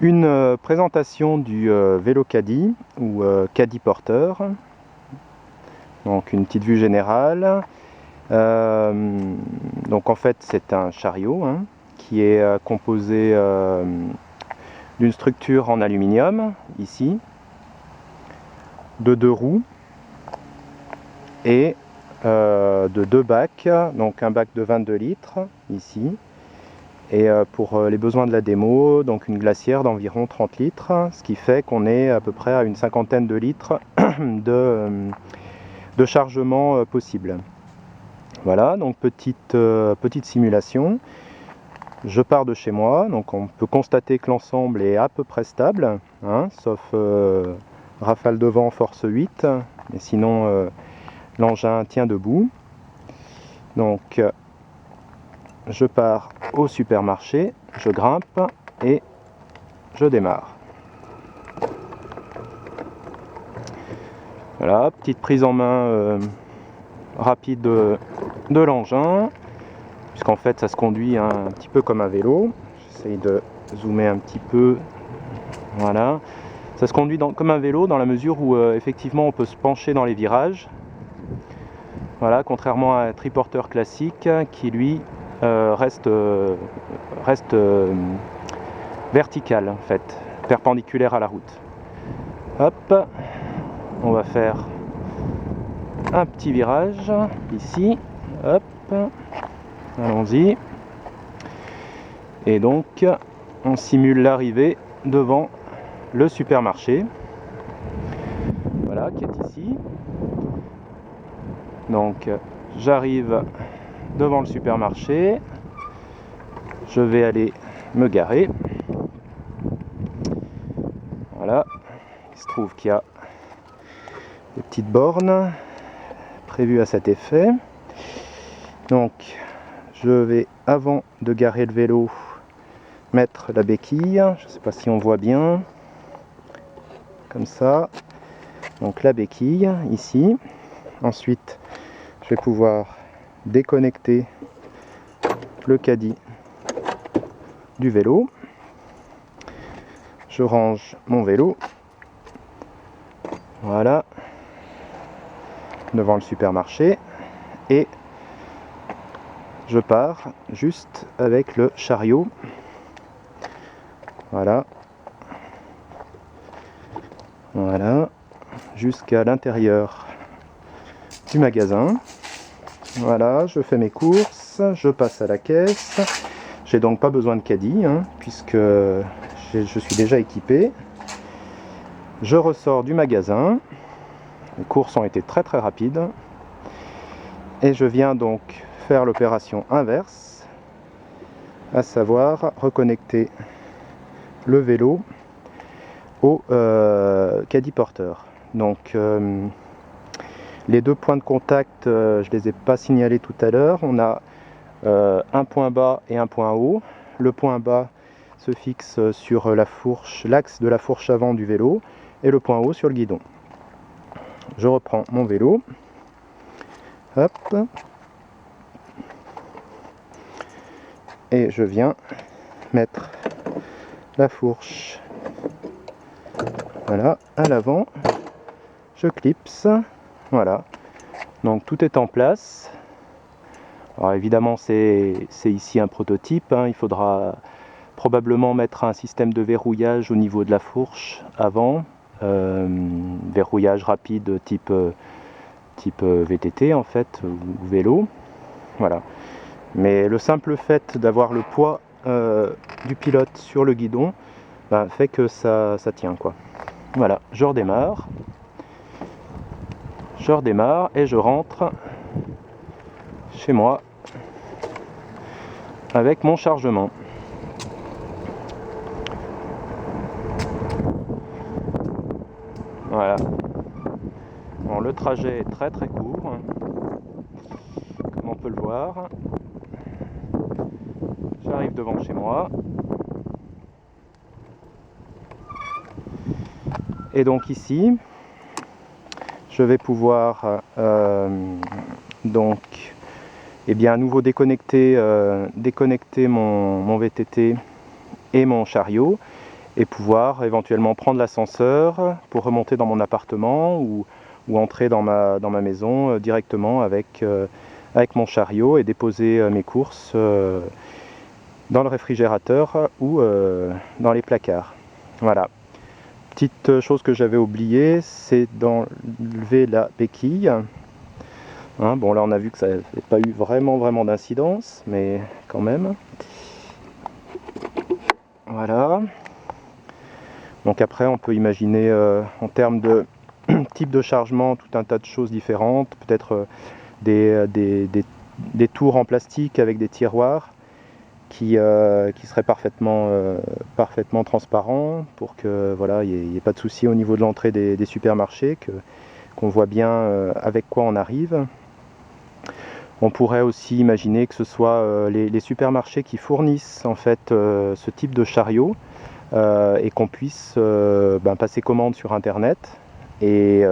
Une présentation du vélo caddie ou caddie porteur. Donc une petite vue générale. Donc en fait c'est un chariot qui est composé d'une structure en aluminium ici, de 2 roues et de 2 bacs, donc un bac de 22 litres ici, et pour les besoins de la démo, donc une glacière d'environ 30 litres, ce qui fait qu'on est à peu près à une cinquantaine de litres de chargement possible. Voilà, donc petite simulation. Je pars de chez moi, donc on peut constater que l'ensemble est à peu près stable, sauf rafale de vent force 8, mais sinon l'engin tient debout. Donc je pars au supermarché, je grimpe et je démarre. Voilà, petite prise en main rapide de l'engin, puisqu'en fait ça se conduit un petit peu comme un vélo. J'essaye de zoomer un petit peu. Voilà, ça se conduit comme un vélo dans la mesure où effectivement on peut se pencher dans les virages. Voilà, contrairement à un triporteur classique qui lui reste vertical en fait, perpendiculaire à la route. Hop, on va faire un petit virage ici. Hop, allons-y. Et donc on simule l'arrivée devant le supermarché, voilà, qui est ici. Donc j'arrive devant le supermarché, je vais aller me garer. Voilà, il se trouve qu'il y a des petites bornes prévues à cet effet. Donc je vais, avant de garer le vélo, mettre la béquille. Je ne sais pas si on voit bien, comme ça. Donc la béquille ici. Ensuite je vais pouvoir déconnecter le caddie du vélo. Je range mon vélo, voilà, devant le supermarché, et je pars juste avec le chariot, voilà, jusqu'à l'intérieur du magasin. Voilà, je fais mes courses, je passe à la caisse. J'ai donc pas besoin de caddie, puisque je suis déjà équipé. Je ressors du magasin. Les courses ont été très rapides. Et je viens donc faire l'opération inverse, à savoir reconnecter le vélo au caddie porteur. Donc les 2 points de contact, je ne les ai pas signalés tout à l'heure. On a un point bas et un point haut. Le point bas se fixe sur l'axe de la fourche avant du vélo, et le point haut sur le guidon. Je reprends mon vélo. Hop. Et je viens mettre la fourche, voilà, à l'avant. Je clipse. Voilà. Donc tout est en place. Alors évidemment c'est ici un prototype, il faudra probablement mettre un système de verrouillage au niveau de la fourche avant, verrouillage rapide type VTT en fait, ou vélo, voilà. Mais le simple fait d'avoir le poids du pilote sur le guidon fait que ça tient, quoi. Voilà, je redémarre et je rentre chez moi avec mon chargement. Voilà. Bon, le trajet est très court, comme on peut le voir. J'arrive devant chez moi. Et donc ici, je vais pouvoir donc à nouveau déconnecter mon VTT et mon chariot, et pouvoir éventuellement prendre l'ascenseur pour remonter dans mon appartement ou entrer dans ma maison directement avec mon chariot et déposer mes courses dans le réfrigérateur ou dans les placards. Voilà. Petite chose que j'avais oublié, c'est d'enlever la béquille. Hein, bon là on a vu que ça n'avait pas eu vraiment d'incidence, mais quand même. Voilà. Donc après on peut imaginer en termes de type de chargement tout un tas de choses différentes, peut-être des tours en plastique avec des tiroirs qui seraient parfaitement transparents pour que voilà, il n'y ait pas de souci au niveau de l'entrée des supermarchés, qu'on voit bien avec quoi on arrive. On pourrait aussi imaginer que ce soit les supermarchés qui fournissent en fait ce type de chariot et qu'on puisse passer commande sur internet et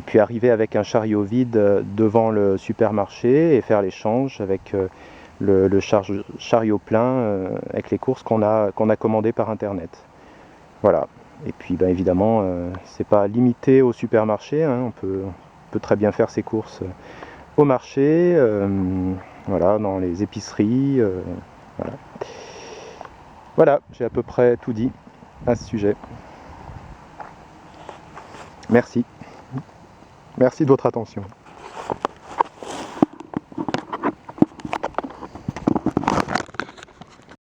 puis arriver avec un chariot vide devant le supermarché et faire l'échange avec le chariot plein avec les courses qu'on a commandées par internet. Voilà. Et puis évidemment, c'est pas limité au supermarché, hein. On peut très bien faire ses courses au marché, voilà, dans les épiceries, voilà. Voilà, j'ai à peu près tout dit à ce sujet. Merci. Merci de votre attention.